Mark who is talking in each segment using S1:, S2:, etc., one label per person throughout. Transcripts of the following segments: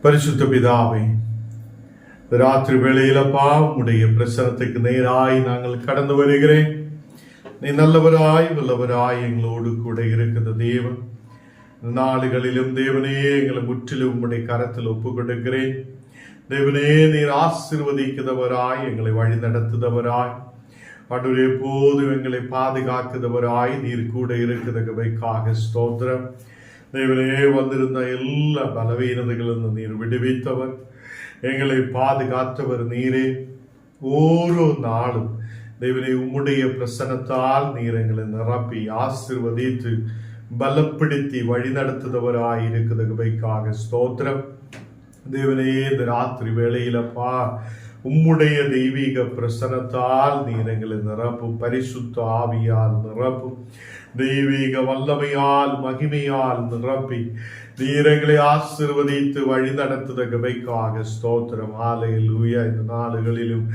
S1: பரிசுத்த பிதாவே, ராத்திரி வேளையிலப்பா உம்முடைய பிரசனத்துக்கு நேராய் நாங்கள் கடந்து வருகிறேன். நீ நல்லவராய் வல்லவராய் எங்களோடு கூட இருக்கிற தேவன். நாளுகளிலும் தேவனே எங்களை முற்றிலும் உம்முடைய கரத்தில் ஒப்பு கொடுக்கிறேன். தேவனே, நீர் ஆசீர்வதிக்கிறவராய், எங்களை வழி நடத்துதவராய், ஆண்டவரே எப்போதும் எங்களை பாதுகாக்கிறவராய் நீர் கூட இருக்கிறதுக்காக ஸ்தோத்திரம். தேவனே, வந்திருந்த எல்லா பலவீனதைகளிலிருந்து நீர் விடுவித்தவர், எங்களை பாதுகாத்தவர் நீரே. ஓரோ நாளும் தேவனே உம்முடைய பிரசன்னத்தால் நீர் எங்களை நிரப்பி ஆசீர்வதித்து பலப்படுத்தி வழி நடத்துதவராய் இருக்கிறதுக்காக ஸ்தோத்திரம். தேவனே, இந்த ராத்திரி வேளையிலப்பா உம்முடைய தெய்வீக பிரசன்னத்தால் நீர் எங்களை நிரப்பும், பரிசுத்த ஆவியால் நிரப்பும், தெய்வீக வல்லமையால் மகிமையால் நிரப்பி நீர் எங்களை ஆசீர்வதித்து வழி நடத்துதற்காக ஸ்தோத்திரம். ஹல்லேலூயா. இந்த நாளுகளிலும்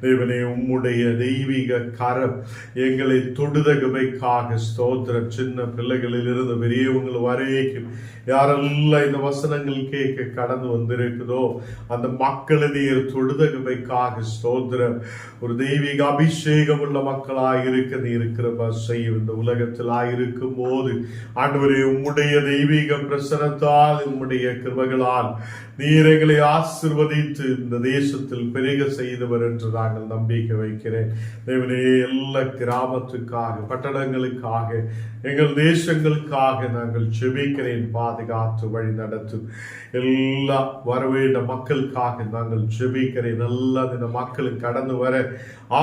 S1: தேவனே உம்முடைய தெய்வீக கரம் எங்களை தொடுதற்காக ஸ்தோத்திரம். சின்ன பிள்ளைகளில் இருந்து பெரியவங்கள் வரைக்கும் யாரெல்லாம் இந்த வசனங்கள் கேட்க கடந்து வந்திருக்குதோ அந்த மக்களை நீர் தொடுதற்காக ஸ்தோத்திரம். ஒரு தெய்வீக அபிஷேகம் உள்ள மக்களாக இருக்க நீ இருக்கிற செய்யும். இந்த உலகத்தில் ஆயிருக்கும் போது ஆண்டவரே உம்முடைய தெய்வீக பிரசனத்தால் உம்முடைய கிருபைகளால் நீர் எங்களை ஆசீர்வதித்து இந்த தேசத்தில் பெருக செய்தவர் என்று நாங்கள் நம்பிக்கை வைக்கிறேன். தேவனே, எல்லா கிராமத்துக்காக, பட்டணங்களுக்காக, எங்கள் தேசங்களுக்காக நாங்கள் ஜெபிக்கிறேன். பாதுகாத்து வழி நடத்தும் எல்லா வரவேண்ட மக்களுக்காக நாங்கள் ஜெபிக்கிறேன். நல்லா இந்த மக்களுக்கு கடந்து வர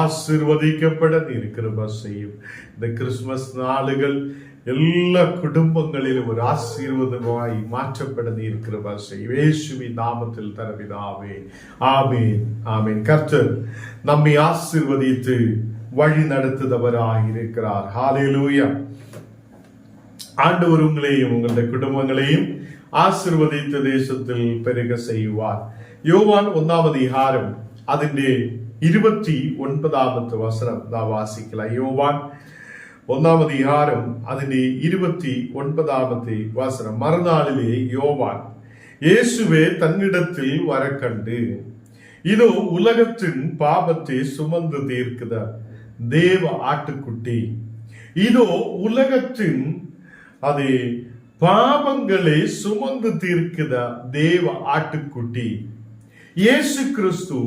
S1: ஆசீர்வதிக்கப்பட நீர் கிருபை செய்யும். இந்த கிறிஸ்துமஸ் நாளுகள் எல்லா குடும்பங்களிலும் ஒரு ஆசீர்வாதமாய் மாற்றப்பட நீர் கிருபை செய்யும். இயேசுவின் நாமத்தில் தரவிதாவே, ஆமேன், ஆமேன். கர்த்தர் நம்மை ஆசீர்வதித்து வழி நடத்துதவராய் இருக்கிறார். ஹல்லேலூயா. ஆண்டவர் உங்களையும் உங்களுடைய குடும்பங்களையும் ஆசீர்வதித்த தேசத்தில் பெருக செய்வார். யோவான் 1 அதிகாரம் അതിന്റെ 29 വചനം നാം വാസിக்கலாம். യോവാൻ 1 அதிகாரம் അതിന്റെ 29 வசனம். மறுநாளிலே யோவான் இயேசுவே தன்னிடத்தில் வர கண்டு, இதோ உலகத்தின் பாவத்தை சுமந்து தீர்க்கிற தேவ ஆட்டுக்குட்டி, இதோ உலகத்தின் அதே பாவங்களை சுமந்து தீர்க்கிற தேவ ஆட்டுக்குட்டி. இயேசு கிறிஸ்து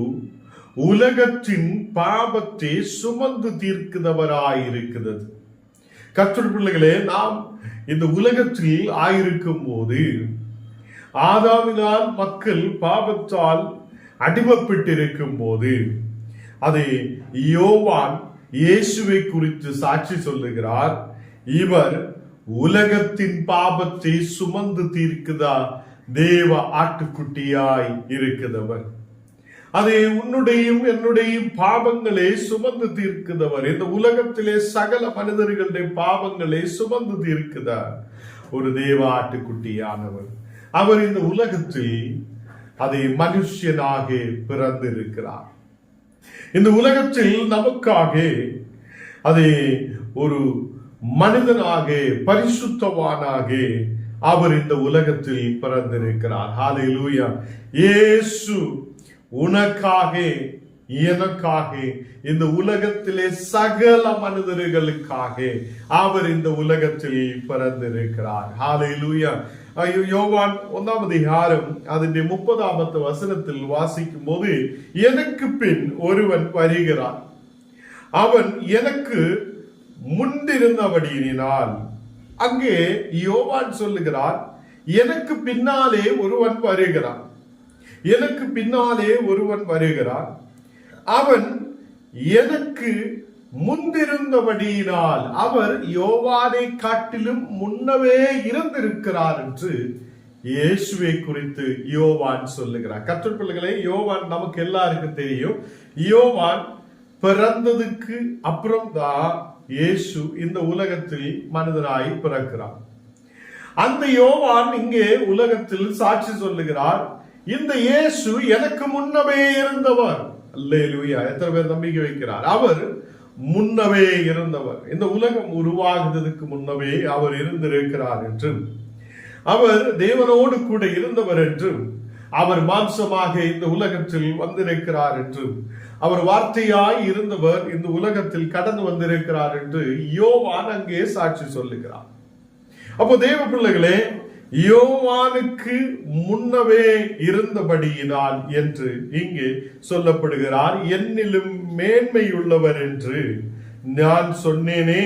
S1: உலகத்தின் பாவத்தை சுமந்து தீர்க்கிறவராயிருக்கிறது. கர்த்தர் பிள்ளைகளே, நாம் இந்த உலகத்தில் ஆயிருக்கும் போது ஆதாமினால் மக்கள் பாவத்தால் அடிமைப்பட்டிருக்கும் போது அதை யோவான் இயேசுவை குறித்து சாட்சி சொல்லுகிறார். இவர் உலகத்தின் பாவத்தை சுமந்து தீர்க்கிறதா தேவ ஆட்டுக்குட்டியாய் இருக்கிறவர். அதே உன்னுடையும் என்னுடையும் பாவங்களை சுமந்து தீர்க்கிறவர். இந்த உலகத்திலே சகல மனிதர்களுடைய பாவங்களை சுமந்து தீர்க்கிறார் ஒரு தேவ ஆட்டுக்குட்டியானவர். அவர் இந்த உலகத்தில் அதை மனுஷனாக பிறந்திருக்கிறார். இந்த உலகத்தில் நமக்காக அதை ஒரு மனிதனாக பரிசுத்தவானாக அவர் இந்த உலகத்தில் பிறந்திருக்கிறார். ஹல்லேலூயா. இயேசு உனக்காக எனக்காக இந்த உலகத்திலே சகல மனிதர்களுக்காக அவர் இந்த உலகத்தில் பிறந்திருக்கிறார். ஹல்லேலூயா. யோவான் 1 அதிகாரம் അതിന്റെ 30 வசனத்தில் வாசிக்கும் போது, எனக்கு பின் ஒருவன் வருகிறார், அவன் எனக்கு முன்னிருந்தபடியினால், அங்கே யோவான் சொல்லுகிறார், எனக்கு பின்னாலே ஒருவன் வருகிறான், எனக்கு பின்னாலே ஒருவன் வருகிறான், அவன் எனக்கு முன்னிருந்தபடியினால் அவர் யோவானை காட்டிலும் முன்னவே இருந்திருக்கிறார் என்று இயேசுவை குறித்து யோவான் சொல்லுகிறார். கர்த்தர் பிள்ளைகளே, யோவான் நமக்கு எல்லாருக்கும் தெரியும். யோவான் பிறந்ததுக்கு அப்புறம் தான் இயேசு இந்த உலகத்தில் மனிதனாய் பிறக்கிறார். அந்த யோவான் இங்கே உலகத்தில் சாட்சி சொல்லுகிறார், இந்த இயேசு எனக்கு முன்னமே இருந்தவர். அல்லேலூயா. எத்தனை பேர் நம்பிக்கை வைக்கிறார்? அவர் முன்னவே இருந்தவர். இந்த உலகம் உருவாகுவதற்கு முன்னவே அவர் இருந்திருக்கிறார் என்றும், அவர் தேவனோடு கூட இருந்தவர் என்றும், அவர் மாம்சமாக இந்த உலகத்தில் வந்திருக்கிறார் என்றும், அவர் வார்த்தையாய் இருந்தவர் இந்த உலகத்தில் கடந்து வந்திருக்கிறார் என்று யோவான் அங்கே சாட்சி சொல்லுகிறார். அப்போ தேவ பிள்ளைகளே, யோவானுக்கு முன்னவே இருந்தபடியினால் என்று இங்கே சொல்லப்படுகிறார். என்னிலும் மேன்மையுள்ளவர் என்று நான் சொன்னேனே,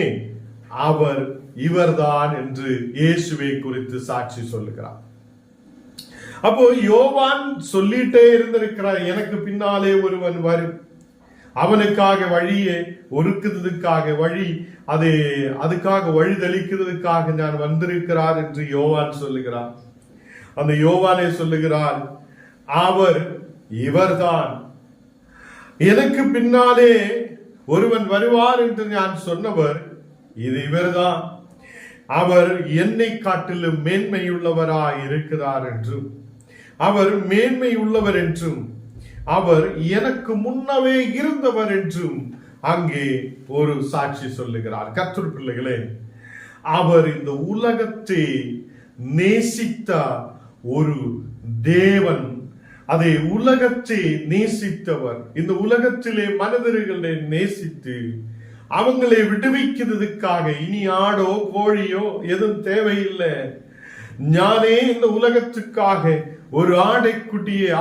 S1: அவர் இவர்தான் என்று இயேசுவை குறித்து சாட்சி சொல்லுகிறார். அப்போ யோவான் சொல்லிட்டே இருந்திருக்கிறார், எனக்கு பின்னாலே ஒருவன் வரும், அவனுக்காக வழியை ஒருக்குறதுக்காக அதுக்காக வழிதளிக்கிறதுக்காக நான் வந்திருக்கிறார் என்று யோவான் சொல்லுகிறார். அந்த யோவானே சொல்லுகிறார், அவர் இவர்தான், எனக்கு பின்னாலே ஒருவன் வருவார் என்று நான் சொன்னவர் இது இவர்தான், அவர் என்னை காட்டிலும் மேன்மையுள்ளவராய் இருக்கிறார் என்றும், அவர் மேன்மை உள்ளவர் என்றும், அவர் எனக்கு முன்னவே இருந்தவர் என்றும் அங்கே ஒரு சாட்சி சொல்லுகிறார். கர்த்தர் பிள்ளைகளே, அவர் இந்த உலகத்தை நேசித்த ஒரு தேவன், அதை உலகத்தை நேசித்தவர், இந்த உலகத்திலே மனிதர்களை நேசித்து அவங்களை விடுவிக்கிறதுக்காக இனி ஆடோ கோழியோ எதுவும் தேவையில்லை, ஞானே இந்த உலகத்துக்காக ஒரு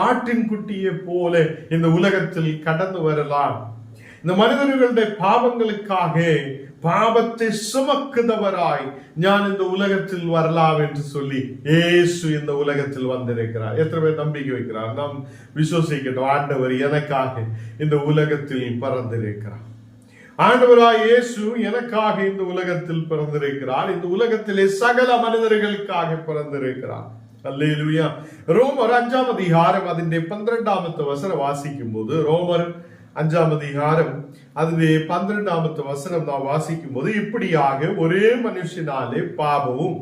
S1: ஆட்டின் குட்டியை போல இந்த உலகத்தில் கடந்து வரலாம், இந்த மனிதர்களுடைய பாவங்களுக்காக பாவத்தை சுமக்குதவராய் நான் இந்த உலகத்தில் வரலாம் என்று சொல்லி இயேசு இந்த உலகத்தில் வந்திருக்கிறார். எத்தனை பேர் நம்பிக்கை வைக்கிறார்? நாம் விசுவாசிக்கட்டும், ஆண்டவர் எனக்காக இந்த உலகத்தில் பிறந்திருக்கிறார். ஆண்டவராய் இயேசு எனக்காக இந்த உலகத்தில் பிறந்திருக்கிறார். இந்த உலகத்திலே சகல மனிதர்களுக்காக பிறந்திருக்கிறார். அல்லேலூயா. ரோமர் 5ஆம் அதிகாரம் അതിന്റെ 12ാമത്തെ വചനം വാസിക്കുമ്പോൾ, ரோமர் 5ஆம் அதிகாரம் അതിന്റെ 12ാമത്തെ வசனம் நாம் வாசிக்கும்போது, இப்படியாக ஒரே மனுஷனாலே பாவமும்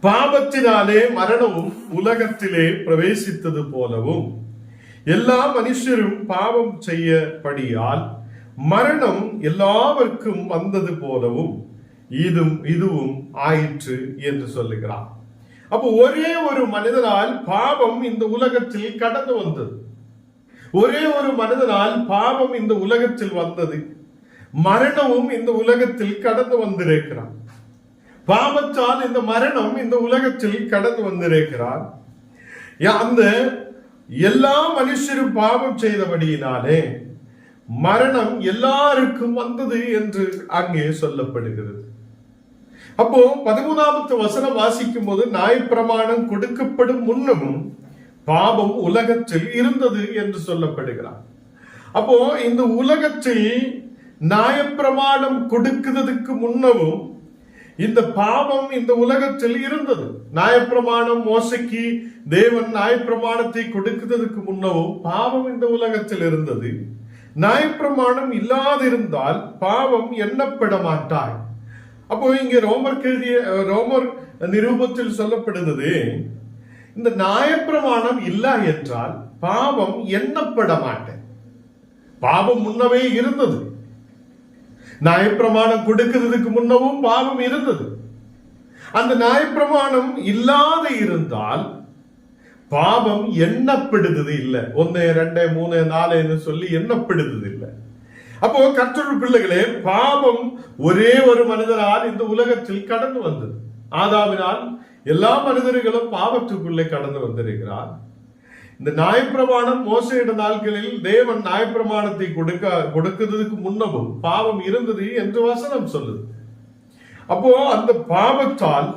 S1: பாவத்தினாலே மரணமும் உலகத்திலே பிரவேசித்தது போலவும், எல்லா மனுஷரும் பாவம் செய்யபடியால் மரணம் எல்லாருக்கும் வந்தது போலவும் இதுவும் ஆயிற்று என்று சொல்லுகிறார். அப்போ ஒரே ஒரு மனிதனால் பாவம் இந்த உலகத்தில் கடந்து வந்தது. ஒரே ஒரு மனிதனால் பாவம் இந்த உலகத்தில் வந்தது. மரணமும் இந்த உலகத்தில் கடந்து வந்திருக்கிறார். பாவத்தால் இந்த மரணம் இந்த உலகத்தில் கடந்து வந்திருக்கிறார். அந்த எல்லா மனுஷரும் பாவம் செய்தபடியினாலே மரணம் எல்லாருக்கும் வந்தது என்று அங்கே சொல்லப்படுகிறது. அப்போ 13ாவது வசனம் வாசிக்கும் போது, நியாயப்பிரமாணம் கொடுக்கப்படும் முன்னமும் பாவம் உலகத்தில் இருந்தது என்று சொல்லப்படுகிறார். அப்போ இந்த உலகத்தில் நியாயப்பிரமாணம் கொடுக்கிறதுக்கு முன்னமும் இந்த பாவம் இந்த உலகத்தில் இருந்தது. நியாயப்பிரமாணம் மோசைக்கு தேவன் நியாயப்பிரமாணத்தை கொடுக்கிறதுக்கு முன்னவும் பாவம் இந்த உலகத்தில் இருந்தது. நியாயப்பிரமாணம் இல்லாதிருந்தால் பாவம் எண்ணப்பட மாட்டாய். அப்போ இங்க ரோமர் நிரூபத்தில் சொல்லப்படுகிறது, இந்த நியாயப்பிரமாணம் இல்லை என்றால் பாவம் எண்ணப்பட மாட்டேன். பாவம் முன்னவே இருந்தது. நியாயப்பிரமாணம் கொடுக்கிறதுக்கு முன்னவும் பாவம் இருந்தது. அந்த நியாயப்பிரமாணம் இல்லாத இருந்தால் பாவம் எண்ணப்படுது இல்லை. 1, 2, 3, 4 சொல்லி எண்ணப்படுது இல்லை. அப்போ கர்த்தருடைய பிள்ளைகளே, பாவம் ஒரே ஒரு மனிதனால் இந்த உலகத்தில் கடந்து வந்தது. ஆதாமினால் எல்லா மனிதர்களும் பாவத்துக்குள்ளே கடந்து வந்திருக்கிறார். இந்த நியாயப்பிரமாணம் மோசையிட நாட்களில் தேவன் நியாயப்பிரமாணத்தை கொடுக்கிறதுக்கு முன்னவும் பாவம் இருந்தது என்று வசனம் சொல்லுது. அப்போ அந்த பாவத்தால்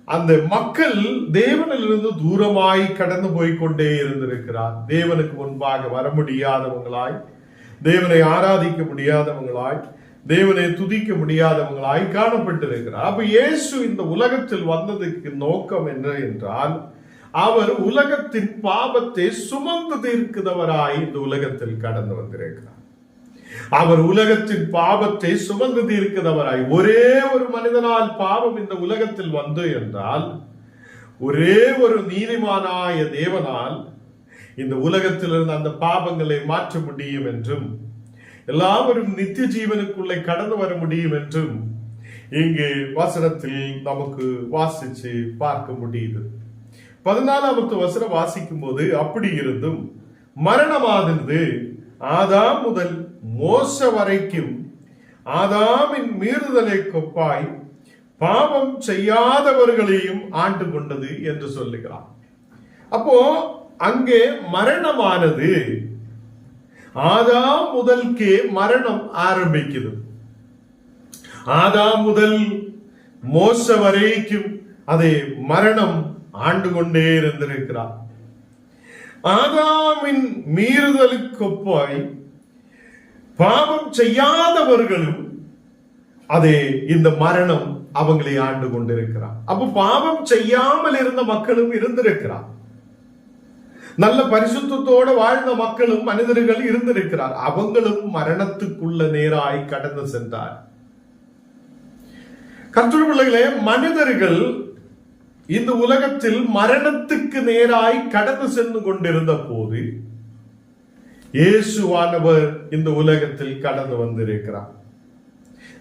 S1: அந்த மக்கள் தேவனிலிருந்து தூரமாய் கடந்து போய்கொண்டே இருந்திருக்கிறார். தேவனுக்கு முன்பாக வர முடியாதவங்களாய், தேவனை ஆராதிக்க முடியாதவங்களாய், தேவனை துதிக்க முடியாதவங்களாய் காணப்பட்டிருக்கிறார். அப்ப இயேசு இந்த உலகத்தில் வந்ததுக்கு நோக்கம் என்ன என்றால், அவர் உலகத்தின் பாவத்தை சுமந்து தீர்க்கிறவராய் இந்த உலகத்தில் கடந்து வந்திருக்கிறார். அவர் உலகத்தின் பாவத்தை சுமந்து தீர்க்கிறவராய், ஒரே ஒரு மனிதனால் பாவம் இந்த உலகத்தில் வந்து என்றால், ஒரே ஒரு நீதிமானாய தேவனால் இந்த உலகத்திலிருந்து அந்த பாவங்களை மாற்ற முடியும் என்றும், எல்லாரும் நித்திய ஜீவனுக்குள்ளே கடந்து வர முடியும் என்றும் இங்கு வசனத்தில் நமக்கு வாசிச்சு பார்க்க முடியுது. 14வது வசனம் வாசிக்கும் போது, அப்படி இருந்தும் மரணமானது ஆதாம் முதல் மோசே வரைக்கும் ஆதாமின் மீறுதலை கொப்பாய் பாவம் செய்யாதவர்களையும் ஆண்டு கொண்டது என்று சொல்லுகிறார். அப்போ அங்கே மரணமானது ஆதாம் முதல்கே மரணம் ஆரம்பிக்குது. ஆதாம் முதல் மோசே வரைக்கும் அதை மரணம் ஆண்டு கொண்டே இருந்திருக்கிறார். ஆதாமின் மீறுதலுக்கொப்பாய் பாவம் செய்யாதவர்களும் அதே இந்த மரணம் அவங்களை ஆண்டு கொண்டிருக்கிறார். அப்ப பாவம் செய்யாமல் இருந்த மக்களும் இருந்திருக்கிறார். நல்ல பரிசுத்தத்தோட வாழ்ந்த மக்களும் மனிதர்கள் இருந்திருக்கிறார். அவங்களும் மரணத்துக்குள்ள நேராய் கடந்து சென்றார். கர்த்தருடைய பிள்ளைகளே, மனிதர்கள் இந்த உலகத்தில் மரணத்துக்கு நேராய் கடந்து சென்று கொண்டிருந்த போது இயேசுவானவர் இந்த உலகத்தில் கடந்து வந்திருக்கிறார்.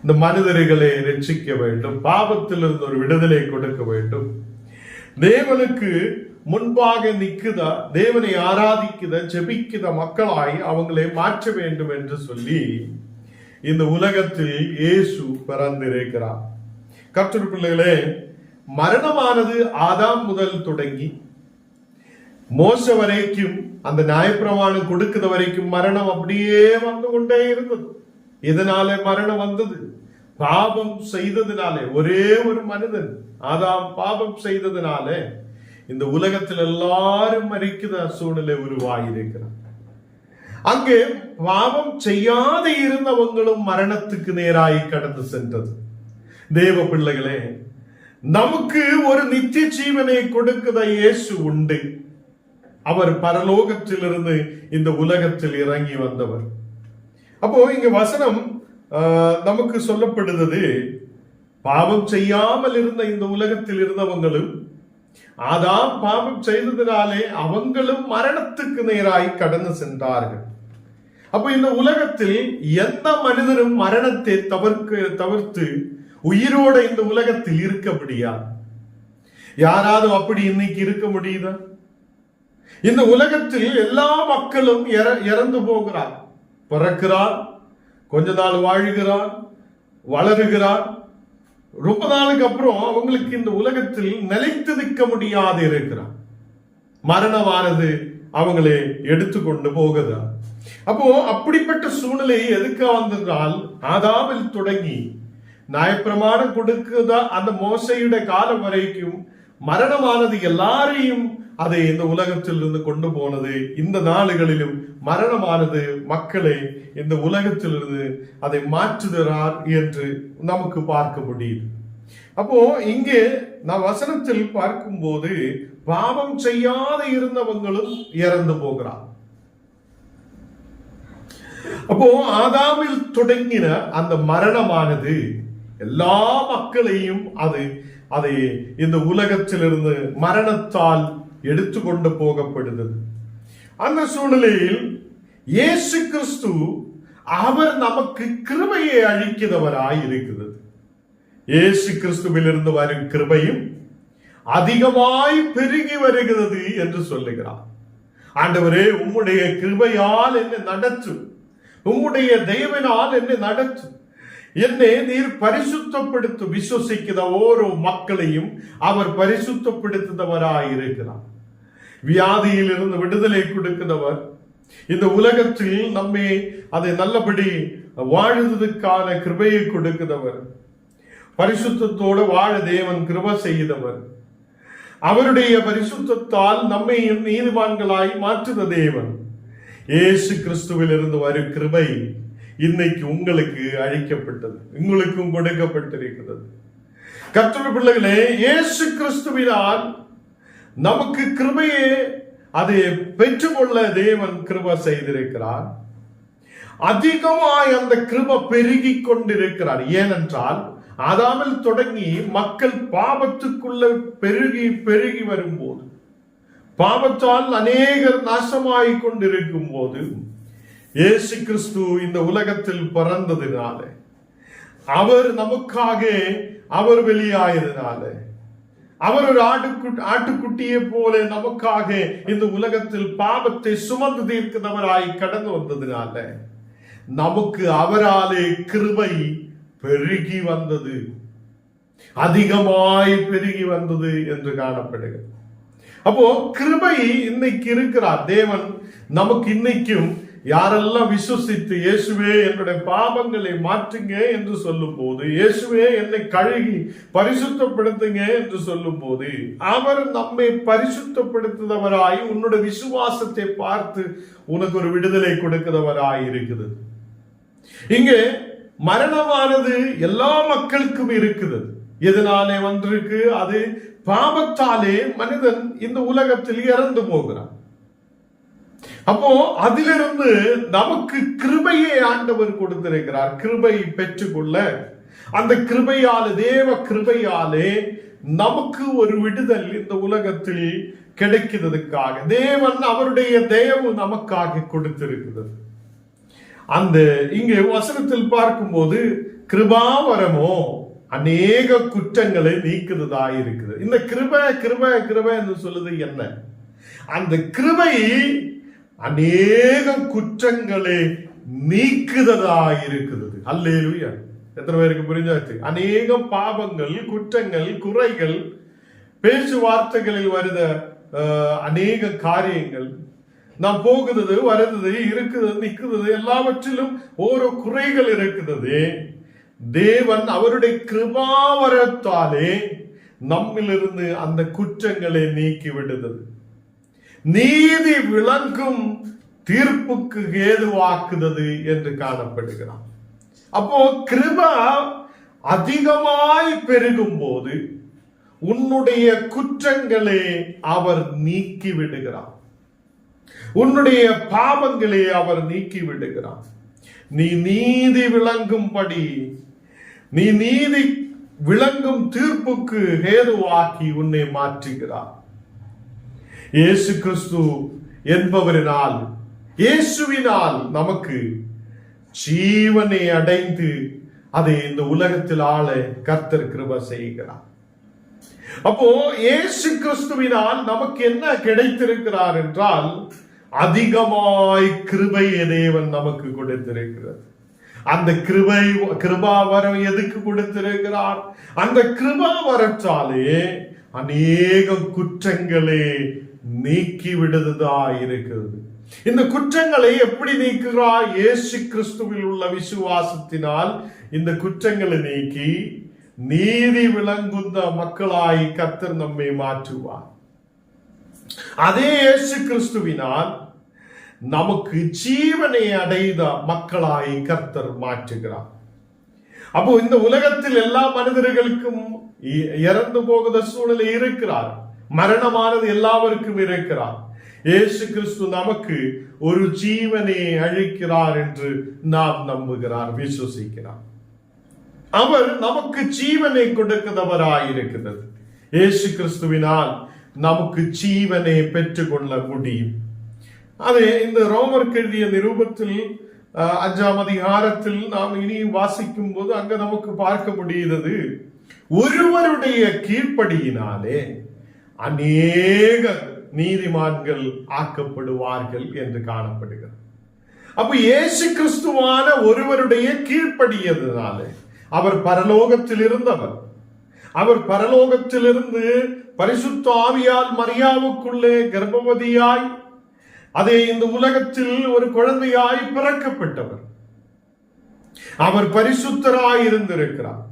S1: இந்த மனிதர்களை ரட்சிக்க வேண்டும், பாவத்தில் இருந்து ஒரு விடுதலை கொடுக்க வேண்டும், தேவனுக்கு முன்பாக நிற்குதா, தேவனை ஆராதிக்குத, ஜெபிக்குத மக்களாய் அவங்களை மாற்ற வேண்டும் என்று சொல்லி இந்த உலகத்தில் இயேசு பிறந்திருக்கிறார். கர்த்தருடைய பிள்ளைகளே, மரணமானது ஆதாம் முதல் தொடங்கி மோசே வரைக்கும், அந்த நியாயப்பிரமாணம் கொடுக்கிற வரைக்கும் மரணம் அப்படியே வந்து கொண்டே இருந்தது. இதனால மரணம் வந்தது, பாவம் செய்ததினாலே. ஒரே ஒரு மனிதன் ஆதாம் பாவம் செய்ததினால இந்த உலகத்தில் எல்லாரும் மரிக்கிற சூழ்நிலை உருவாகியிருக்கிறார். அங்கே பாவம் செய்யாத இருந்தவங்களும் மரணத்துக்கு நேராய் கடந்து சென்றது. தேவ பிள்ளைகளே, நமக்கு ஒரு நித்திய ஜீவனை கொடுக்கிற இயேசு உண்டு. அவர் பரலோகத்திலிருந்து இந்த உலகத்தில் இறங்கி வந்தவர். அப்போ இங்க வசனம் நமக்கு சொல்லப்படுகிறது, பாவம் செய்யாமல் இருந்த இந்த உலகத்தில் இருந்தவங்களும் ஆதாம் பாவம் செய்ததினாலே அவங்களும் மரணத்துக்கு நேராய் கடந்து சென்றார்கள். அப்போ இந்த உலகத்தில் எந்த மனிதரும் மரணத்தை தவிர்த்து உயிரோட இந்த உலகத்தில் இருக்க முடியாது. யாராவது அப்படி இன்னைக்கு இருக்க முடியுதா? இந்த உலகத்தில் எல்லா மக்களும் இறந்து போகிறார். பிறக்கிறார், கொஞ்ச நாள் வாழ்கிறார், வளருகிறார், ரொம்ப நாளுக்கு அப்புறம் அவங்களுக்கு இந்த உலகத்தில் நிலைத்து நிற்க முடியாது இருக்கிறார். மரணமானது அவங்களை எடுத்துக்கொண்டு போகுதா. அப்போ அப்படிப்பட்ட சூழ்நிலை எதுக்கு வந்ததால், ஆதாமில் தொடங்கி நியாயப்பிரமாணம் கொடுக்குதா அந்த மோசையுடைய காலம் வரைக்கும் மரணமானது எல்லாரையும் அதை இந்த உலகத்தில் இருந்து கொண்டு போனது. இந்த நாடுகளிலும் மரணமானது மக்களை இந்த உலகத்திலிருந்து அதை மாற்றுகிறார் என்று நமக்கு பார்க்க முடியுது. அப்போ இங்கே நான் வசனத்தில் பார்க்கும்போது பாவம் செய்யாத இருந்தவங்களும் இறந்து போகிறார். அப்போ ஆதாமில் தொடங்கின அந்த மரணமானது எல்லா மக்களையும் அதை இந்த உலகத்திலிருந்து மரணத்தால் எடுத்துக்கொண்டு போகப்படுகிறது. அந்த சூழ்நிலையில் இயேசு கிறிஸ்து அவர் நமக்கு கிருபையை அளிக்கிறவராய் இருக்கிறது. இயேசு கிறிஸ்துவிலிருந்து வரும் கிருபையும் அதிகமாய் பெருகி வருகிறது என்று சொல்லுகிறார். ஆண்டவரே, உம்முடைய கிருபையால் என்னை நடத்தும், உம்முடைய தெய்வனால் என்னை நடத்தும், என்னை நீர் பரிசுத்தப்படுத்த விசுவசிக்கிற ஓரோ மக்களையும் அவர் பரிசுத்தப்படுத்துகிறவராயிருக்கிறார். வியாதியில் இருந்து விடுதலை கொடுக்கிறவர், இந்த உலகத்தில் நம்மை அதை நல்லபடி வாழ்வதற்கான கிருபையை கொடுக்கிறவர், பரிசுத்தத்தோடு வாழ தேவன் கிருபை செய்தவர், அவருடைய பரிசுத்தத்தால் நம்மை நீதிமான்களாய் மாற்றுத தேவன். இயேசு கிறிஸ்துவில் இருந்து வரும் கிருபை இன்னைக்கு உங்களுக்கு அளிக்கப்பட்டது, உங்களுக்கும் கொடுக்கப்பட்டிருக்கிறது. கர்த்தருடைய பிள்ளைகளே, இயேசு கிறிஸ்துவினால் நமக்கு கிருபையை அதை பெற்றுக்கொள்ள தேவன் கிருபை செய்திருக்கிறார். அதிகமாய் அந்த கிருபை பெருகி கொண்டிருக்கிறார். ஏனென்றால் ஆதாமில் தொடங்கி மக்கள் பாவத்துக்குள்ள பெருகி பெருகி வரும்போது, பாவத்தால் அநேகர் நாசமாய் கொண்டிருக்கும் போது, இயேசு கிறிஸ்து இந்த உலகத்தில் பிறந்ததினால, அவர் நமக்காக அவர் வெளியாயதினால, அவர் ஒரு ஆட்டுக்குட்டியை போல நமக்காக இந்த உலகத்தில் பாவத்தை சுமந்து தீர்க்கிறவராய் கடந்து வந்ததுனால நமக்கு அவராலே கிருபை பெருகி வந்தது, அதிகமாய் பெருகி வந்தது என்று காணப்படுகிறது. அப்போ கிருபை இன்னைக்கு இருக்கிறார் தேவன் நமக்கு. இன்னைக்கும் யாரெல்லாம் விசுவசித்து இயேசுவே என்னுடைய பாவங்களை மாற்றுங்க என்று சொல்லும் போது, இயேசுவே என்னை கழுகி பரிசுத்தப்படுத்துங்க என்று சொல்லும் போது, அவர் நம்மை பரிசுத்தப்படுத்துகிறவராய் உன்னுடைய விசுவாசத்தை பார்த்து உனக்கு ஒரு விடுதலை கொடுக்கிறவராய் இருக்குது. இங்கே மரணமானது எல்லா மக்களுக்கும் இருக்குது. எதனாலே வந்திருக்கு? அது பாவத்தாலே மனிதன் இந்த உலகத்தில் இறந்து போகிறான். அப்போ அதிலிருந்து நமக்கு கிருபையை ஆண்டவர் கொடுத்திருக்கிறார். கிருபை பெற்றுக்கொள்ள அந்த கிருபையாலே, தேவ கிருபையாலே நமக்கு ஒரு விடுதல் இந்த உலகத்தில் கிடைக்கிறதுக்காக தேவன் அவருடைய தயவு நமக்காக கொடுத்திருக்கிறது. அந்த இங்கே வசனத்தில் பார்க்கும்போது கிருபாவரமோ அநேக குற்றங்களை நீக்குறதா இருக்குது. இந்த கிருபை கிருபை கிருபை என்று சொல்லுது என்ன? அந்த கிருபை அநேக குற்றங்களை நீக்குதலா இருக்கிறது. அல்லேலூயா! எத்தனை பேருக்கு புரிஞ்சாச்சு? அநேக பாவங்கள், குற்றங்கள், குறைகள், பேச்சுவார்த்தைகளில் வருத அநேக காரியங்கள், நாம் போகுது வருது இருக்குது நிற்குது, எல்லாவற்றிலும் ஓரோ குறைகள் இருக்குது. தேவன் அவருடைய கிருபாவரத்தாலே நம்மிலிருந்து அந்த குற்றங்களை நீக்கி விடுதது, நீதி விளங்கும் தீர்ப்புக்கு ஏதுவாக்குது என்று காணப்படுகிறான். அப்போ கிருபா அதிகமாய் பெருகும் போது உன்னுடைய குற்றங்களை அவர் நீக்கி விடுகிறார், உன்னுடைய பாவங்களை அவர் நீக்கி விடுகிறார். நீ நீதி விளங்கும்படி, நீ நீதி விளங்கும் தீர்ப்புக்கு ஏதுவாக்கி உன்னை மாற்றுகிறார். இயேசு கிறிஸ்து என்பவரினால், இயேசுவினால் நமக்கு ஜீவனை அடைந்து அதை இந்த உலகத்தில் ஆள கர்த்தர் கிருபை செய்கிறார். அப்போ இயேசு கிறிஸ்துவினால் நமக்கு என்ன கிடைத்திருக்கிறார் என்றால், அதிகமாய் கிருபை தேவன் நமக்கு கொடுத்திருக்கிறது. அந்த கிருபாவரம் எதுக்கு கொடுத்திருக்கிறார்? அந்த கிருபாவரத்தாலே அநேக குற்றங்களே நீக்கி விடுதா இருக்கிறது. இந்த குற்றங்களை எப்படி நீக்குகிறார்? இயேசு கிறிஸ்துவில் உள்ள விசுவாசத்தினால் இந்த குற்றங்களை நீக்கி நீதி விளங்குந்த மக்களாய் கர்த்தர் நம்மை மாற்றுவார். அதே இயேசு கிறிஸ்துவினால் நமக்கு ஜீவனை அடைந்த மக்களாய் கர்த்தர் மாற்றுகிறார். அப்போ இந்த உலகத்தில் எல்லா மனிதர்களுக்கும் இறந்து போகிற சூழ்நிலை இருக்கிறார். மரணமானது எல்லாருக்கும் இருக்கிறார். இயேசு கிறிஸ்து நமக்கு ஒரு ஜீவனை அளிக்கிறார் என்று நாம் நம்புகிறார், விசுவசிக்கிறார். அவர் நமக்கு ஜீவனை கொடுக்கிறவராயிருக்கிறது. இயேசு கிறிஸ்துவினால் நமக்கு ஜீவனை பெற்றுக்கொள்ள முடியும். அது இந்த ரோமர் எழுதிய நிருபத்தில் 5ஆம் அதிகாரத்தில் நாம் இனி வாசிக்கும் போது அங்க நமக்கு பார்க்க முடிகிறது, ஒருவருடைய கீழ்ப்படியினாலே அநேக நீதிமான்கள் ஆக்கப்படுவார்கள் என்று காணப்படுகிறது. அப்ப இயேசு கிறிஸ்துவான ஒருவருடைய கீழ்ப்படியதுனாலே, அவர் பரலோகத்தில் இருந்தவர், அவர் பரலோகத்திலிருந்து பரிசுத்த ஆவியால் மரியாவுக்குள்ளே கர்ப்பவதியாய் அதே இந்த உலகத்தில் ஒரு குழந்தையாய் பிறக்கப்பட்டவர். அவர் பரிசுத்தராய் இருந்திருக்கிறார்.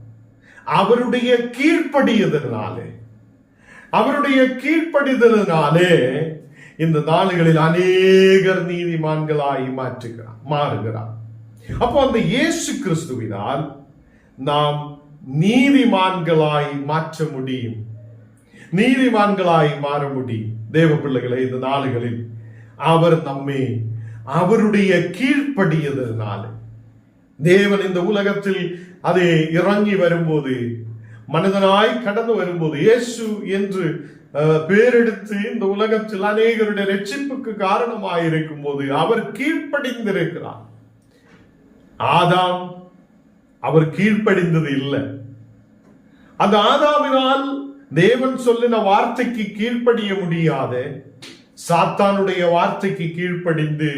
S1: அவருடைய கீழ்ப்படியதனாலே, அவருடைய கீழ்ப்படிதலினாலே இந்த நாடுகளில் அநேகர் நீதிமான்களாய் மாறுகிறார். அப்போ அந்த இயேசு கிறிஸ்துவினால் நாம் நீதிமான்களாய் மாற்ற முடியும், நீதிமான்களாய் மாற முடியும். தேவ பிள்ளைகளை, இந்த நாடுகளில் அவர் நம்மை அவருடைய கீழ்ப்படியதனால, தேவன் இந்த உலகத்தில் அதை இறங்கி வரும்போது, மனிதனாய் கடந்து வரும்போது, இயேசு என்று பேரெடுத்து இந்த உலகத்தில் அநேகருடைய ரட்சிப்புக்கு காரணமாயிருக்கும் போது அவர் கீழ்ப்படிந்திருக்கிறார். ஆதாம் அவர் கீழ்ப்படிந்தது இல்லை. அந்த ஆதாமினால் தேவன் சொல்லின வார்த்தைக்கு கீழ்ப்படிய முடியாத சாத்தானுடைய வார்த்தைக்கு கீழ்ப்படிந்து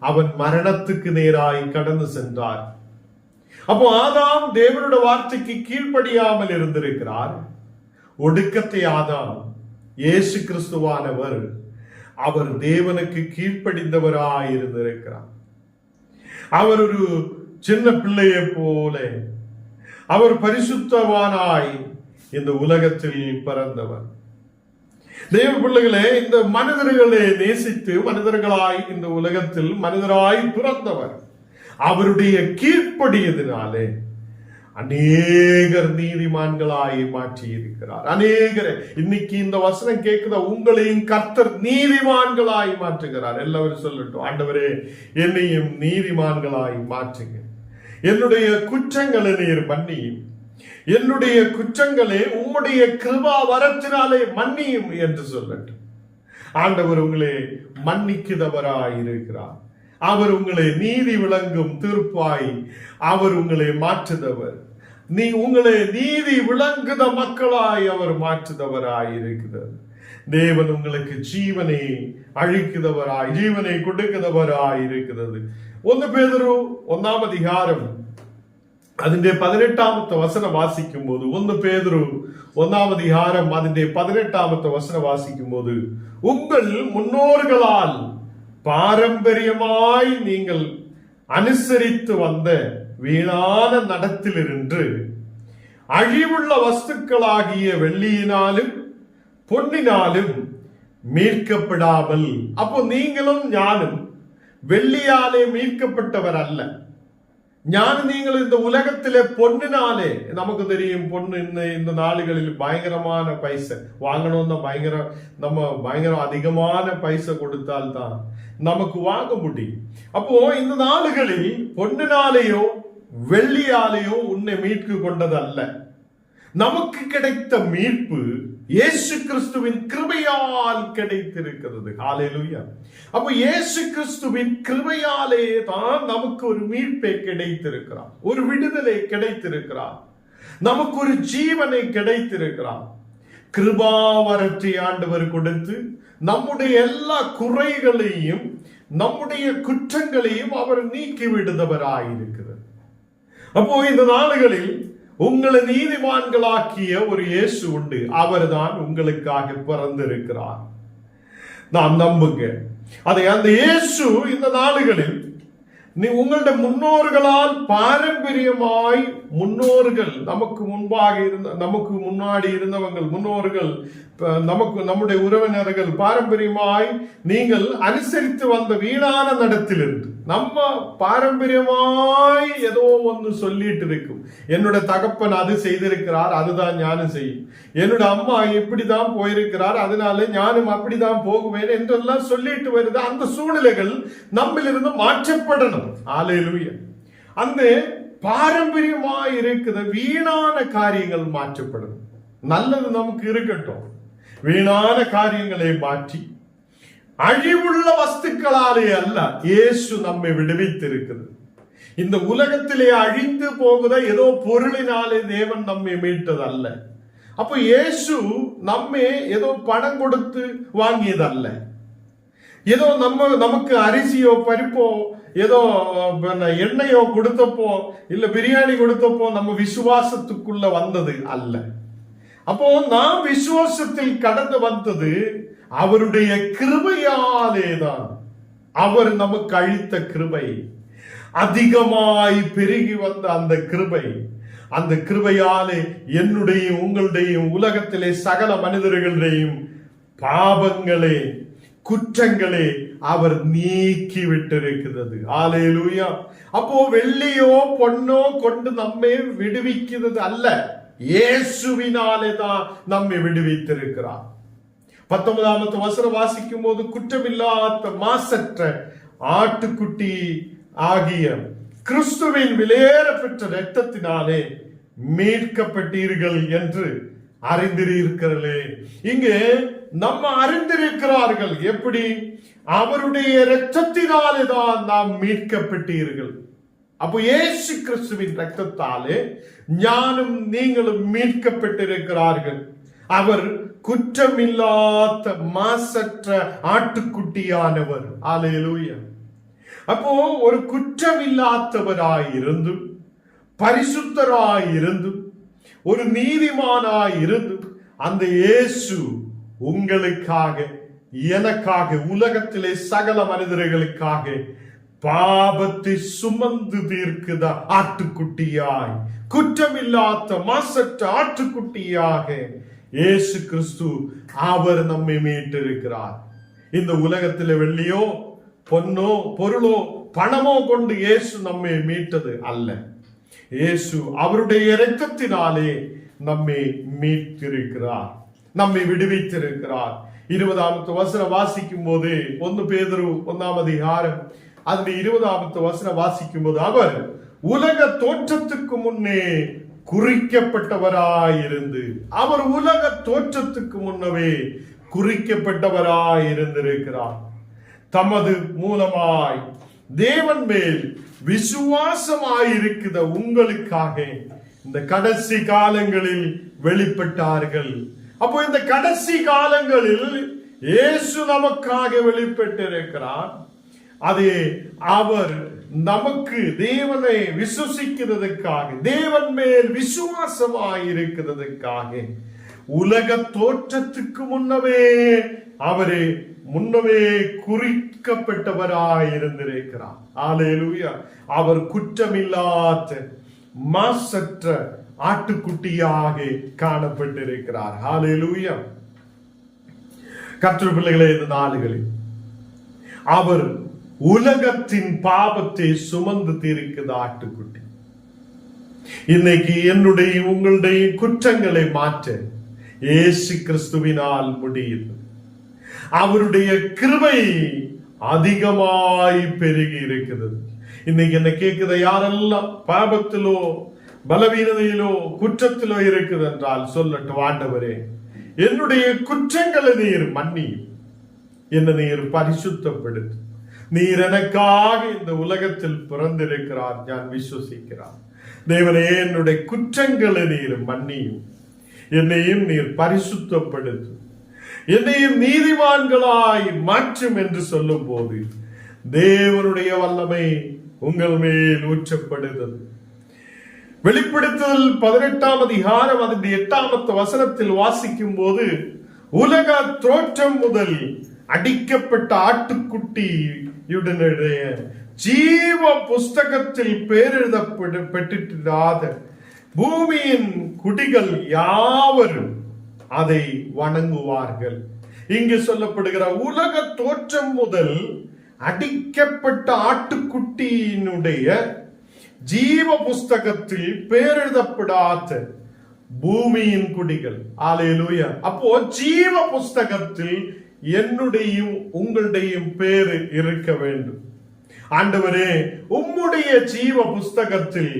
S1: அவன் மரணத்துக்கு நேராய் கடந்து சென்றார். அப்போ ஆதாம் தேவனுடைய வார்த்தைக்கு கீழ்ப்படியாமல் இருந்திருக்கிறார். ஒடுக்கத்தை ஆதாம் இயேசு கிறிஸ்துவானவர் அவர் தேவனுக்கு கீழ்ப்படிந்தவராய் இருந்திருக்கிறார். அவர் ஒரு சின்ன பிள்ளையை போல அவர் பரிசுத்தவானாய் இந்த உலகத்தில் பிறந்தவர். தேவ பிள்ளைகளே, இந்த மனிதர்களை நேசித்து மனிதர்களாய் இந்த உலகத்தில் மனிதராய் பிறந்தவர். அவருடைய கீழ்ப்படியதினாலே அநேகர் நீதிமான்களாய் மாற்றி இருக்கிறார். அநேகர் இன்னைக்கு இந்த வசனம் கேட்குத உங்களையும் கர்த்தர் நீதிமான்களாய் மாற்றுகிறார். எல்லாரும் சொல்லட்டும், ஆண்டவரே என்னையும் நீதிமான்களாய் மாற்றுங்க. என்னுடைய குற்றங்களை நீர் மன்னியும், என்னுடைய குற்றங்களே உம்முடைய கிருபா வரத்தினாலே மன்னியும் என்று சொல்லட்டும். ஆண்டவர் உங்களை மன்னிக்கிறவராய் இருக்கிறார். அவர் உங்களை நீதி விளங்கும் தீர்ப்பாய் அவர் உங்களை மாற்றுதவர். உங்களை நீதி விளங்குத மக்களாய் அவர் மாற்றுதவராய் இருக்கிறார். தேவன் உங்களுக்கு ஜீவனை அழிக்கிறவராய் ஜீவனை கொடுக்கிறவராய் இருக்கிறது. 1 பேதுரு 1ஆம் அதிகாரம் അതിന്റെ 18ാമത്തെ വചനം വാസിക്കുമ്പോൾ 1 പേതുരു 1ആം அதிகாரம் അതിന്റെ 18ാമത്തെ வசனம் வாசிக்கும்போது உங்கள் முன்னோர்களால் பாரம்பரியமாய் நீங்கள் அனுசரித்து வந்த வீணான நடத்திலிருந்து அழிவுள்ள வஸ்துக்களாகிய வெள்ளியினாலும் பொன்னினாலும் மீட்கப்படாமல். அப்போ நீங்களும் ஞானும் வெள்ளியாலே மீட்கப்பட்டவர் அல்ல. நீங்கள் இந்த உலகத்திலே பொன்னினாலே, நமக்கு தெரியும் பொண்ணு இந்த நாளுகளில் பயங்கரமான பைசை வாங்கணும்னா பயங்கர அதிகமான பைசை கொடுத்தால் தான் நமக்கு வாங்க முடியும். அப்போ இந்த நாளுகளில் பொன்னினாலேயோ வெள்ளியாலேயோ உன்னை மீட்கு கொண்டது அல்ல. நமக்கு கிடைத்த மீட்பு இயேசு கிறிஸ்துவின் கிருபையால் கிடைத்திருக்கிறது. ஹல்லேலூயா. அப்ப இயேசு கிறிஸ்துவின் கிருபையாலே தான் நமக்கு ஒரு மீட்பை கிடைத்திருக்கிறார், ஒரு விடுதலை கிடைத்திருக்கிறார், நமக்கு ஒரு ஜீவனை கிடைத்திருக்கிறார். கிருபாவரத்தை ஆண்டவர் கொடுத்து நம்முடைய எல்லா குறைகளையும் நம்முடைய குற்றங்களையும் அவர் நீக்கி விடுதவராயிருக்கிறார். அப்போ இந்த நாடுகளில் உங்களை நீதிமான்களாக்கிய ஒரு இயேசு உண்டு. அவர் தான் உங்களுக்காக பிறந்திருக்கிறார். நாம் நம்புங்க அதை. அந்த இயேசு இந்த நாடுகளில் உங்களுடைய முன்னோர்களால் பாரம்பரியமாய் முன்னோர்கள் நமக்கு முன்னாடி இருந்தவங்க முன்னோர்கள் நம்முடைய உறவினர்கள் பாரம்பரியமாய் நீங்கள் அனுசரித்து வந்த வீணான நடத்திலிருந்து நம்ம பாரம்பரியமாய் ஏதோ ஒன்று சொல்லிட்டு இருக்கும். என்னோட தகப்பன் அது செய்திருக்கிறார், அதுதான் ஞானம் செய்யும். என்னோட அம்மா இப்படிதான் போயிருக்கிறார், அதனால ஞானம் அப்படிதான் போகுவேன் என்றெல்லாம் சொல்லிட்டு வருது. அந்த சூழ்நிலைகள் நம்மிலிருந்து மாற்றப்படணும். ஹல்லேலூயா. அந்த பாரம்பரியமாய் இருக்கிற வீணான காரியங்கள் மாற்றப்படணும். நல்லது நமக்கு இருக்கட்டும். வீணான காரியங்களை மாற்றி அழிவுள்ள வஸ்துக்களாலே அல்ல இயேசு நம்மை விடுவித்திருக்கிறது. இந்த உலகத்திலே அழிந்து போகுத ஏதோ பொருளினாலே தேவன் நம்மை மீட்டது அல்ல. அப்ப இயேசு நம்மை ஏதோ பணம் கொடுத்து வாங்கியது அல்ல. ஏதோ நமக்கு அரிசியோ பருப்போ ஏதோ எண்ணெயோ கொடுத்தப்போ இல்ல பிரியாணி கொடுத்தப்போ நம்ம விசுவாசத்துக்குள்ள வந்தது அல்ல. அப்போ நாம் விசுவாசத்தில் கடந்து வந்தது அவருடைய கிருபையாலேதான். அவர் நமக்கு அளித்த கிருபை, அதிகமாய் பெருகி வந்த அந்த கிருபை, அந்த கிருபையாலே என்னுடைய உங்களுடைய உலகத்திலே சகல மனிதர்களுடையும் பாவங்களே குற்றங்களே அவர் நீக்கி விட்டிருக்கிறது. ஹல்லேலூயா. அப்போ வெள்ளியோ பொன்னோ கொண்டு நம்மை விடுவிக்கிறது அல்ல, இயேசுவினாலே தான் நம்மை விடுவித்திருக்கிறார். 19ஆம் வசனம் வாசிக்கும் போது குற்றமில்லாத மாசற்ற ஆட்டுக்குட்டி ஆகிய கிறிஸ்துவின் விலையேற பெற்ற இரத்தத்தினாலே மீட்கப்பட்டீர்கள் என்று அறிந்திருக்கிறீர்களே. இங்கே நம்ம அறிந்திருக்கிறார்கள். எப்படி? அவருடைய இரத்தத்தினாலே தான் நாம் மீட்கப்பட்டீர்கள். அப்போ இயேசு கிறிஸ்துவின் இரத்தத்தாலே ஞானும் நீங்களும் மீட்கப்பட்டிருக்கிறார்கள். அவர் குற்றமில்லாத மாசற்ற ஆட்டுக்குட்டியானவர். அல்லேலூயா. அப்போ ஒரு குற்றமில்லாதவராயிருந்தும் பரிசுத்தராயிருந்தும் ஒரு நீதிமானாயிருந்தும் அந்த இயேசு உங்களுக்காக எனக்காக உலகத்திலே சகல மனிதர்களுக்காக பாவத்தை சுமந்து தீர்க்குத ஆட்டுக்குட்டியாய், குற்றமில்லாத மாசற்ற ஆட்டுக்குட்டியாக இயேசு கிறிஸ்து அவர் நம்மை மீட்டிருக்கிறார். இந்த உலகத்திலே வெள்ளியோ பொன்னோ பொருளோ பணமோ கொண்டு இயேசு நம்மை மீட்டது அல்ல. இயேசு அவருடைய இரத்தத்தினாலே நம்மை மீட்டிருக்கிறார், நம்மை விடுவித்திருக்கிறார். 20வது வசனம் வாசிக்கும் போது 1 பேதுரு 1ஆம் அதிகாரம் அதில் 20வது வசனம் வாசிக்கும் போது அவர் உலக தோற்றத்துக்கு முன்னே குறிக்கப்பட்டவராயிருந்து, அவர் உலக தோற்றத்துக்கு முன்னவே குறிக்கப்பட்டவராயிருந்திருக்கிறார். தமது மூலமாய் தேவன் மேல் விசுவாசமாயிருக்கிற உங்களுக்காக இந்த கடைசி காலங்களில் வெளிப்பட்டார்கள். அப்போ இந்த கடைசி காலங்களில் இயேசு நமக்காக வெளிப்பட்டிருக்கிறார். அதே அவர் நமக்கு தேவனை விசுவாசிக்கிறதுக்காக, தேவன் மேல் விசுவாசமாயிருக்கிறதுக்காக உலக தோற்றத்துக்கு முன்னவே அவரே முன்னவே குறிக்கப்பட்டவராயிருந்திருக்கிறார். அல்லேலூயா. அவர் குற்றமில்லாத மாசற்ற ஆட்டுக்குட்டியாக காணப்பட்டிருக்கிறார். அல்லேலூயா. கர்த்தருடைய பிள்ளைகளே, இந்த நாளுகளில் அவர் உலகத்தின் பாவத்தை சுமந்து தீர்க்கிற ஆட்டுக்குட்டி. இன்னைக்கு என்னுடைய உங்களுடைய குற்றங்களை மாற்ற இயேசு கிறிஸ்துவினால் முடியுது. அவருடைய கிருபை அதிகமாய் பெருகி இருக்கிறது. இன்னைக்கு என்ன கேட்குத யாரெல்லாம் பாவத்திலோ பலவீனதையிலோ குற்றத்திலோ இருக்குது என்றால் சொல்லட்டும், ஆண்டவரே என்னுடைய குற்றங்களை நீர் மன்னியும், என்ன நீர் பரிசுத்தப்படுத்து. நீர் எனக்காக இந்த உலகத்தில் பிறந்திருக்கிறார், நான் விசுவசிக்கிறார். தேவனே என்னுடைய குற்றங்களை நீர் மன்னியும், என்னையும் நீர் பரிசுத்தப்படுத்து, என்னையும் நீதிமான்களாய் மாற்றும் என்று சொல்லும் போது தேவனுடைய வல்லமை உங்கள் மேல் ஊற்றப்படுகிறது. வெளிப்படுத்தல் 18ஆம் அதிகாரம் அதன் 8வது வசனத்தில் வாசிக்கும் போது உலக தோற்றம் முதல் அடிக்கப்பட்ட ஆட்டுக்குட்டியுடனுடைய ஜீவ புஸ்தகத்தில் பேரெழுதப்பட்டிராத பூமியின் குடிகள் யாவரும் அதை வணங்குவார்கள். இங்கு சொல்லப்படுகிற உலக தோற்றம் முதல் அடிக்கப்பட்ட ஆட்டுக்குட்டியினுடைய ஜீவ புஸ்தகத்தில் பேரெழுதப்படாத பூமியின் குடிகள். அல்லேலூயா. அப்போ ஜீவ புஸ்தகத்தில் என்னுடையும் உங்களுடையும் பேரு இருக்க வேண்டும். ஆண்டவரே, உம்முடைய ஜீவ புஸ்தகத்தில்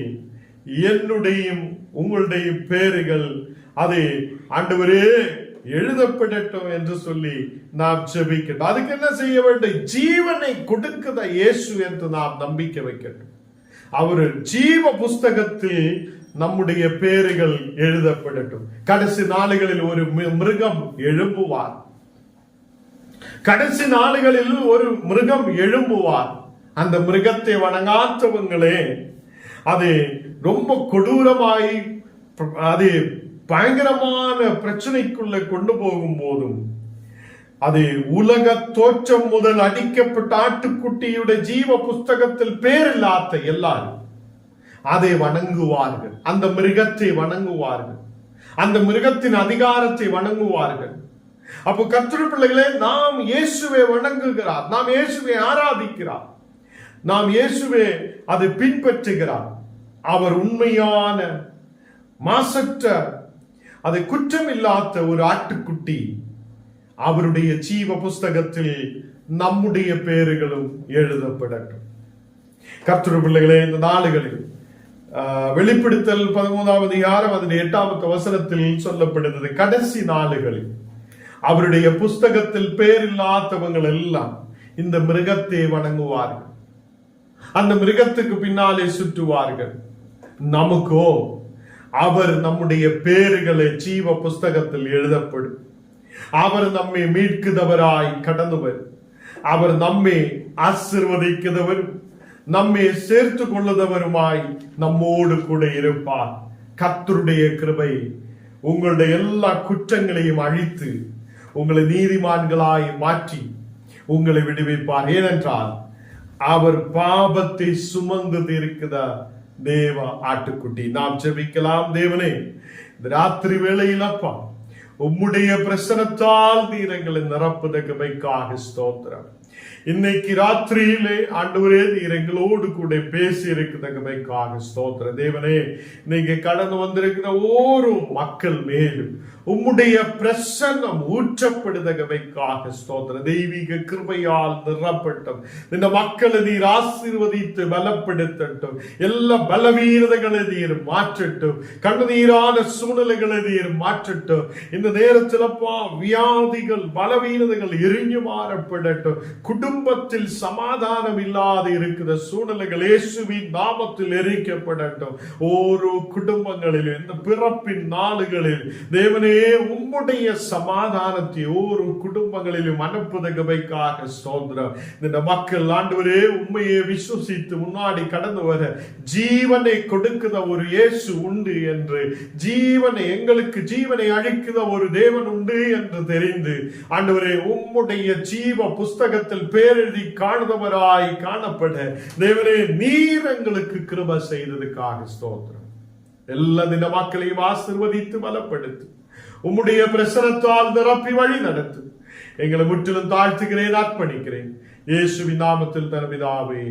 S1: என்னுடையும் உங்களுடைய பேருகள் அது ஆண்டவரே எழுதப்படட்டும் என்று சொல்லி நாம் ஜெபிக்கட்டும். அதுக்கு என்ன செய்ய வேண்டும்? ஜீவனை கொடுக்கிற இயேசு என்று நாம் நம்பிக்கை வைக்கட்டும். அவர் ஜீவ புஸ்தகத்தில் நம்முடைய பேருகள் எழுதப்படட்டும். கடைசி நாளுகளில் ஒரு மிருகம் எழும்புவார். கடைசி நாளுகளில் ஒரு மிருகம் எழும்புவார். அந்த மிருகத்தை வணங்காதவங்களே அது ரொம்ப கொடூரமாய் அது பயங்கரமான பிரச்சனைக்குள்ள கொண்டு போகும் போதும் அது உலக தோற்றம் முதல் அடிக்கப்பட்ட ஆட்டுக்குட்டியுடைய ஜீவ புஸ்தகத்தில் பேரில்லாத எல்லாரும் அதை வணங்குவார்கள். அந்த மிருகத்தை வணங்குவார்கள். அந்த மிருகத்தின் அதிகாரத்தை வணங்குவார்கள். அப்போ கர்த்தருடைய பிள்ளைகளே, நாம் இயேசுவை வணங்குகிறார், நாம் இயேசுவை ஆராதிக்கிறார், நாம் இயேசுவை அதை பின்பற்றுகிறார். அவர் உண்மையான மாசற்ற அது குற்றம் இல்லாத ஒரு ஆட்டுக்குட்டி. அவருடைய ஜீவ புஸ்தகத்தில் நம்முடைய பேருகளும் எழுதப்படட்டும். கர்த்தருடைய பிள்ளைகளே, இந்த நாளுகளில் வெளிப்படுத்தல் 13ஆம் அதிகாரம் அதன் 8வது வசனத்தில் சொல்லப்படுகிறது, கடைசி நாளுகளில் அவருடைய புஸ்தகத்தில் பேரில்லாதவங்கள் எல்லாம் இந்த மிருகத்தை வணங்குவார்கள், அந்த மிருகத்துக்கு பின்னாலே சுற்றுவார்கள். நமக்கோ அவர் நம்முடைய பேறுகளை ஜீவ புஸ்தகத்தில் எழுதப்படும். அவர் நம்மை மீட்குதவராய் கடந்தவர். அவர் நம்மை ஆசீர்வதிக்கிறவர், நம்மை சேர்த்து கொள்ளுதவருமாய் நம்மோடு கூட இருப்பார். கர்த்தருடைய கிருபை உங்களுடைய எல்லா குற்றங்களையும் அழித்து உங்களை நீதிமான்களாய் மாற்றி உங்களை விடுவிப்பார். ஏனென்றால் அவர் பாவத்தை சுமந்து தீர்க்கிற தேவ ஆட்டுக்குட்டி. நாம் ஜெபிக்கலாம். தேவனே, இந்த ராத்திரி வேளையில் அப்பா உம்முடைய பிரசனத்தால் நீரங்களை நிரப்புத கிருபைக்காக ஸ்தோத்திரம். இன்னைக்கு ராத்திரியிலே ஆண்டவரே நீர் எங்களோடு கூட பேசி இருக்கிற கிருபைக்காக ஸ்தோத்திரம். தேவனே, நீங்க கடந்து வந்திருக்கிற ஒவ்வொரு மக்கள் மேலும் உம்முடைய பிரசன்னம் ஊற்றப்படுத கிருபைக்காக ஸ்தோத்திரம். தெய்வீக கிருபையால் நிரப்பட்டும். இந்த மக்களை நீர் ஆசீர்வதித்து பலப்படுத்தட்டும். எல்லா பலவீனதைகளை நீர் மாற்றட்டும். கண்ணீரான சூழ்நிலைகளை நீர் மாற்றட்டும். இந்த நேரத்தில் அப்பா வியாதிகள் பலவீனதைகள் எரிஞ்சு மாறப்படட்டும். குடும்பத்தில் சமாதானம் இல்லாத இருக்கிற சூழ்நிலைகள் இயேசுவின் நாமத்தில் எரிக்கப்படட்டும். ஓரோ குடும்பங்களிலும் இந்த பிறப்பின் நாளுகளில் தேவனே உம்முடைய சமாதானத்தை ஓரோ குடும்பங்களிலும் அனுப்புத கிருபைக்காக ஸ்தோத்திரம். இந்த மக்கள் ஆண்டவரே உண்மையை விசுவசித்து முன்னாடி கடந்து வர ஜீவனை கொடுக்கிற ஒரு இயேசு உண்டு என்று, ஜீவனை எங்களுக்கு ஜீவனை அளிக்கிற ஒரு தேவன் உண்டு என்று தெரிந்து ஆண்டவரே உம்முடைய ஜீவ புஸ்தகத்தில் பேரெழுதி காணுதவராய் காணப்பட தேவனே நீர் எங்களுக்கு கிருபை செய்ததுக்காக ஸ்தோத்திரம். எல்லா தின மக்களையும் ஆசீர்வதித்து பலப்படுத்து. உம்முடைய பிரசனத்தால் நிரப்பி வழி நடத்து. எங்களை முற்றிலும் தாழ்த்துகிறேன், அர்ப்பணிக்கிறேன். இயேசுவின் நாமத்தில் தன் பிதாவே.